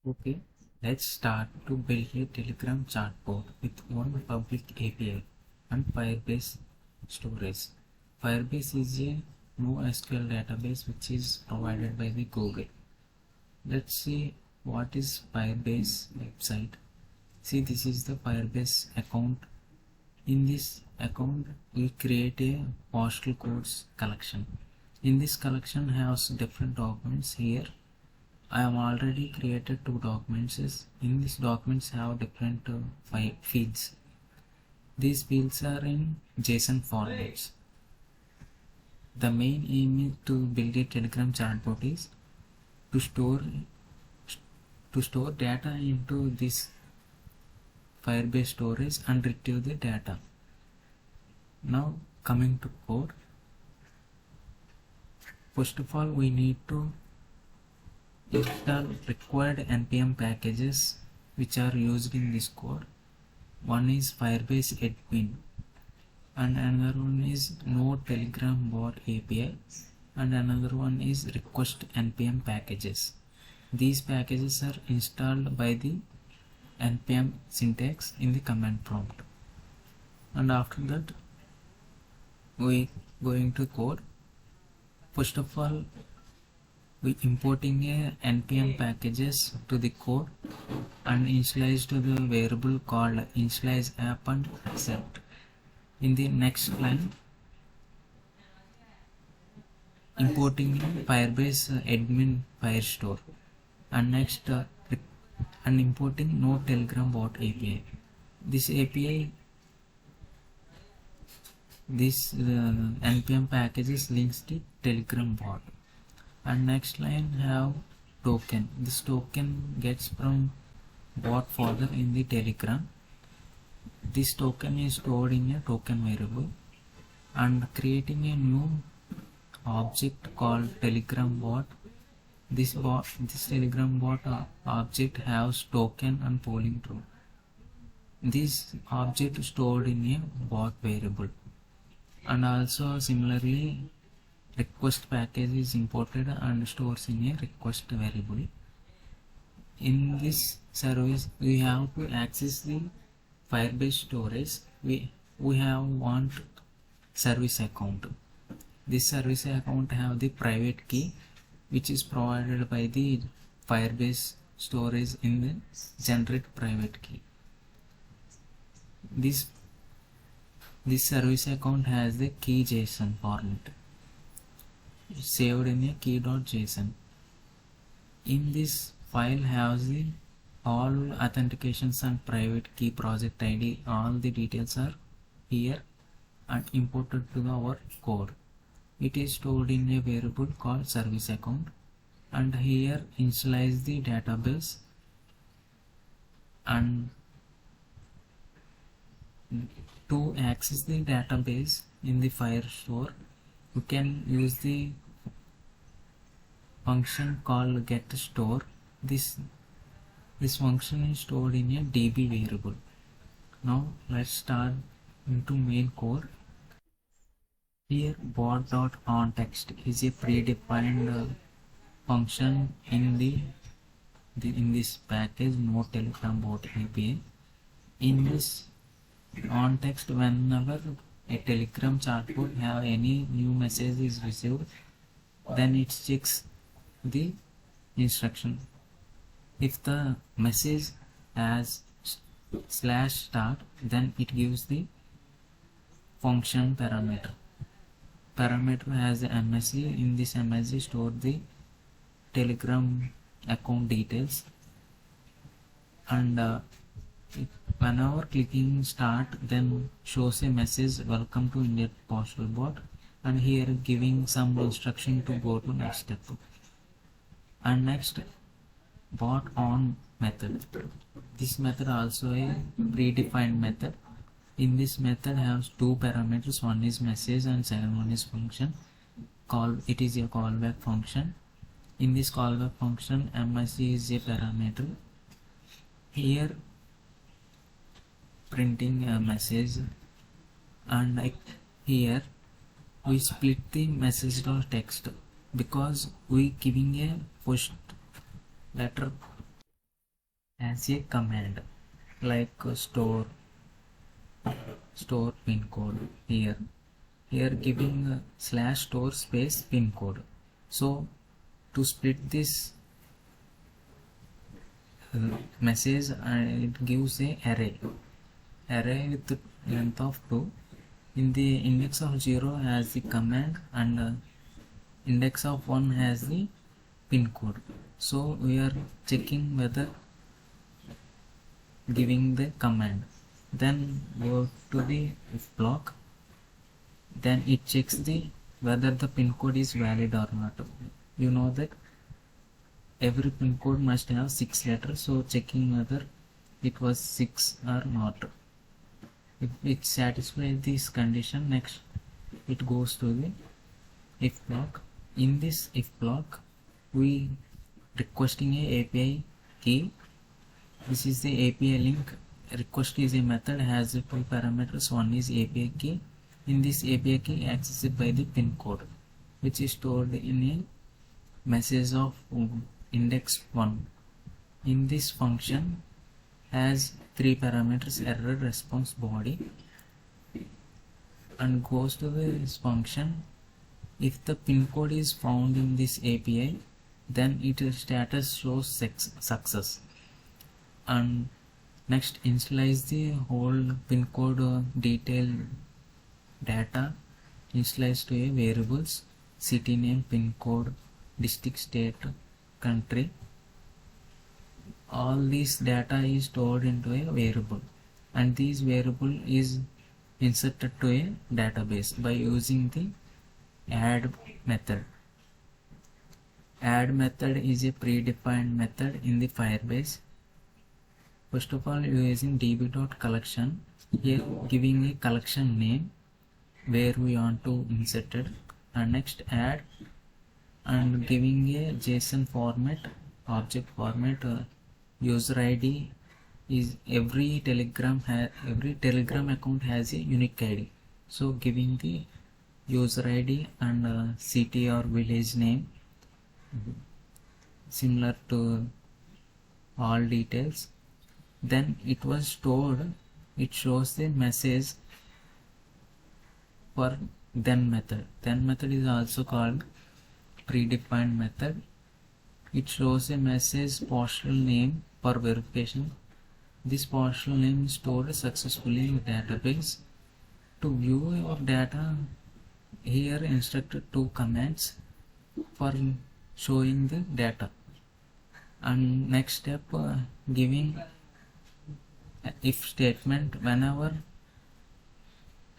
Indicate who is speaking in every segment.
Speaker 1: Okay, let's start to build a Telegram chatbot with one public API and Firebase storage. Firebase is a NoSQL database which is provided by the Google. Let's see what is Firebase website. See, this is the Firebase account. In this account, we create a postal codes collection. In this collection has different documents. Here I have already created two documents. In these documents have different fields. These fields are in JSON formats. The main aim is to build a Telegram chatbot is to store data into this Firebase storage and retrieve the data. Now coming to code. First of all, we need to install required npm packages which are used in this code. One is Firebase admin and another one is node telegram bot API and another one is request npm packages. These packages are installed by the npm syntax in the command prompt, and after that we going to code. First of all, we importing a npm packages to the code and initialize to the variable called initialize app and accept. In the next line, importing Firebase admin firestore, and next and importing node telegram bot API. This API, this npm packages links to telegram bot. And next line have token. This token gets from bot folder in the Telegram. This token is stored in a token variable, and creating a new object called Telegram bot. This Telegram bot object has token and polling true. This object stored in a bot variable, and also similarly request package is imported and stores in a request variable. In this service, we have to access the Firebase storage. We have one service account. This service account have the private key which is provided by the Firebase storage in the generate private key. This service account has the key JSON format saved in a key.json. In this file has the all authentications and private key project ID. All the details are here and imported to our code. It is stored in a variable called service account, and here initialize the database, and to access the database in the Firestore, you can use the function called getStore. This function is stored in a db variable. Now let's start into main code. Here bot.onText is a predefined function in this package node telegram bot API. In this onText, whenever a telegram chatbot have any new message is received, then it checks the instruction. If the message has /start, then it gives the function parameter. Parameter has the MSC. In this MSC store the telegram account details, and whenever clicking start, then shows a message welcome to India postal bot, and here giving some instruction to go to next step. And next, bot on method. This method also a predefined method. In this method has two parameters. One is message and second one is function. It is a callback function. In this callback function, MSC is a parameter. Here printing a message, and here we split the message.text because we giving a first letter as a command, like store pin code. Here giving slash store space pin code. So to split this message, it gives a array with length of 2. In the index of 0 has the command, and index of 1 has the pin code. So we are checking whether giving the command, then go to the if block, then it checks whether the pin code is valid or not. You know that every pin code must have 6 letters, so checking whether it was 6 or not. If it satisfies this condition, next it goes to the if block. In this if block, we requesting a API key. This is the API link. Request is a method, has 2 parameters. One is API key. In this API key, accessed by the pin code, which is stored in a message of index 1. In this function has 3 parameters: error, response, body, and goes to this function. If the pin code is found in this API, then its status shows success. And next initialize the whole pin code detail data, initialize to a variables: city name, pin code, district, state, country. All this data is stored into a variable, and this variable is inserted to a database by using the add method. Add method is a predefined method in the Firebase. First of all, using db.collection, here giving a collection name where we want to insert it, and next add, and giving a JSON format, object format. User ID is every telegram account has a unique ID, so giving the user ID and city or village name similar to all details. Then it was stored, it shows the message for then method. Then method is also called predefined method. It shows a message partial name for verification. This partial name is stored successfully in the database. To view your data, here instructed 2 commands for showing the data. And next step, giving if statement. Whenever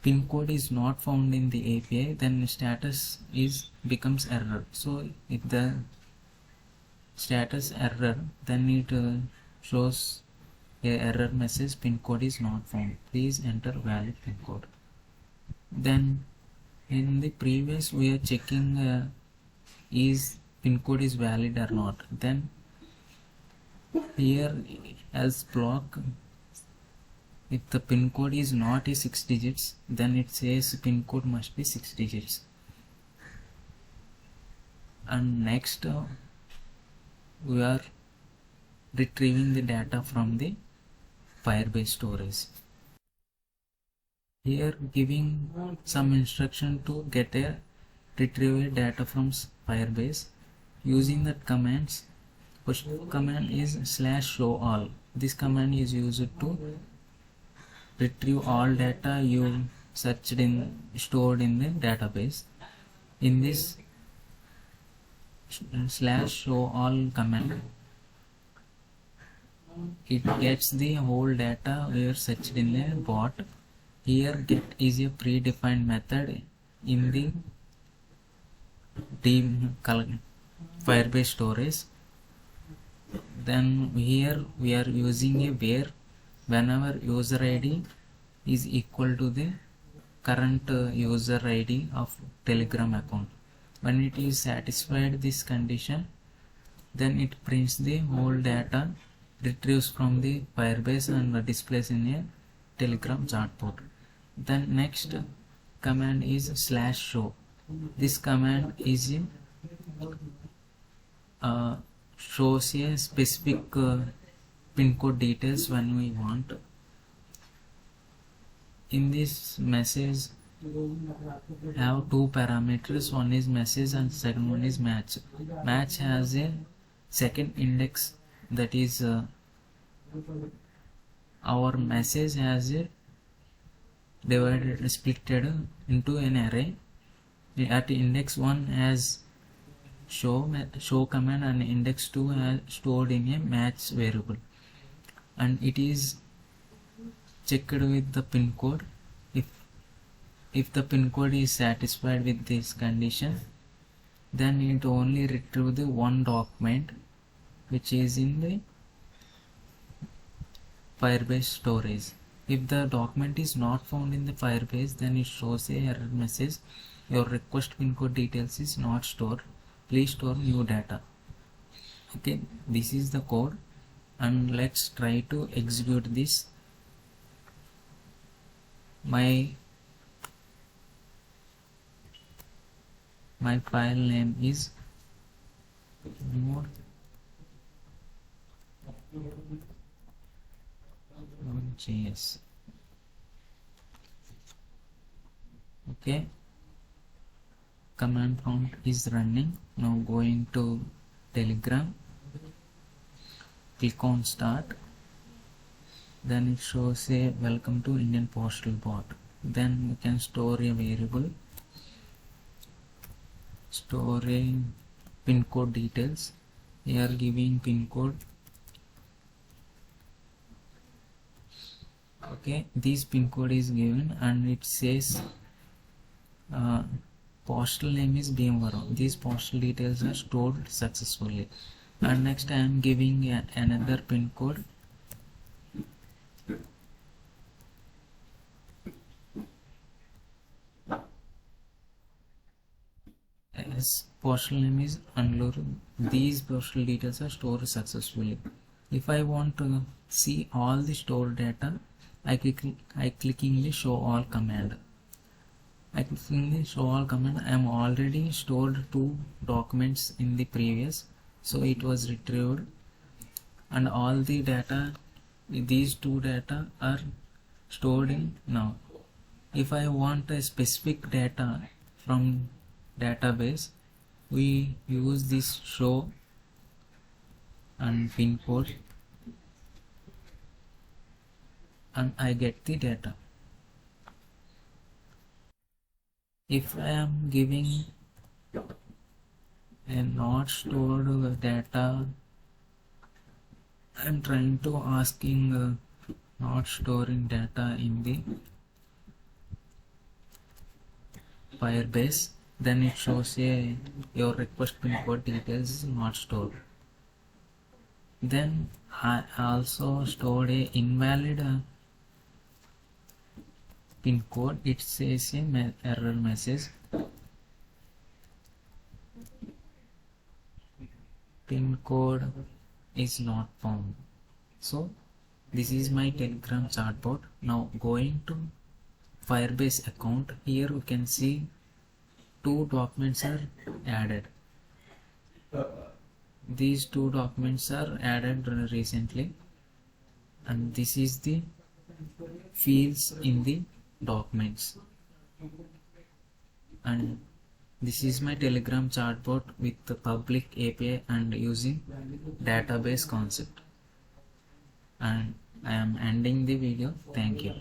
Speaker 1: pin code is not found in the API, then status becomes error. So if the status error, then it shows a error message: pin code is not found, please enter valid pin code. Then in the previous we are checking is pin code is valid or not. Then here else block, if the pin code is not a 6 digits, then it says pin code must be 6 digits. And next we are retrieving the data from the Firebase storage. Here giving some instruction to retrieve data from Firebase using that commands. First command is /show_all. This command is used to retrieve all data you stored in the database. In this /show_all command, it gets the whole data we are searched in the bot. Here get is a predefined method in the Firebase storage. Then here we are using a where. Whenever user ID is equal to the current user ID of Telegram account, when it is satisfied this condition, then it prints the whole data, retrieves from the Firebase and displays in a Telegram chat port. Then next command is /show. This command is shows a specific pin code details when we want. In this message have two parameters, one is message and second one is match. Match has a second index, that is our message has a splitted into an array. At index 1 has show command and index 2 has stored in a match variable, and it is checked with the pin code. If the pin code is satisfied with this condition, then it only retrieve the one document which is in the Firebase storage. If the document is not found in the Firebase, then it shows a error message, your request pin code details is not stored, please store new data. Okay, this is the code, and let's try to execute this. My file name is nodeJS. Okay, command prompt is running. Now going to Telegram, click on start, then it shows a welcome to Indian Postal Bot. Then you can store a variable, storing pin code details. Here giving pin code. Okay, this pin code is given and it says postal name is Bhimavaram. These postal details are stored successfully. And next I am giving another pin code. As postal name is Anluru. These postal details are stored successfully. If I want to see all the stored data, I click in the show all command. I click in the show all command. I am already stored two documents in the previous, so it was retrieved, and all the data, these two data are stored in now. If I want a specific data from database, we use this show and pin code, and I get the data. If I am giving a not stored data, I am trying to asking not storing data in the Firebase, then it shows your request pin code details is not stored. Then I also stored a invalid pin code. It says a error message, pin code is not found. So this is my Telegram chatbot. Now going to Firebase account, here you can see two documents are added. These two documents are added recently, and this is the fields in the documents, and this is my Telegram chatbot with the public API and using database concept. And I am ending the video. Thank you.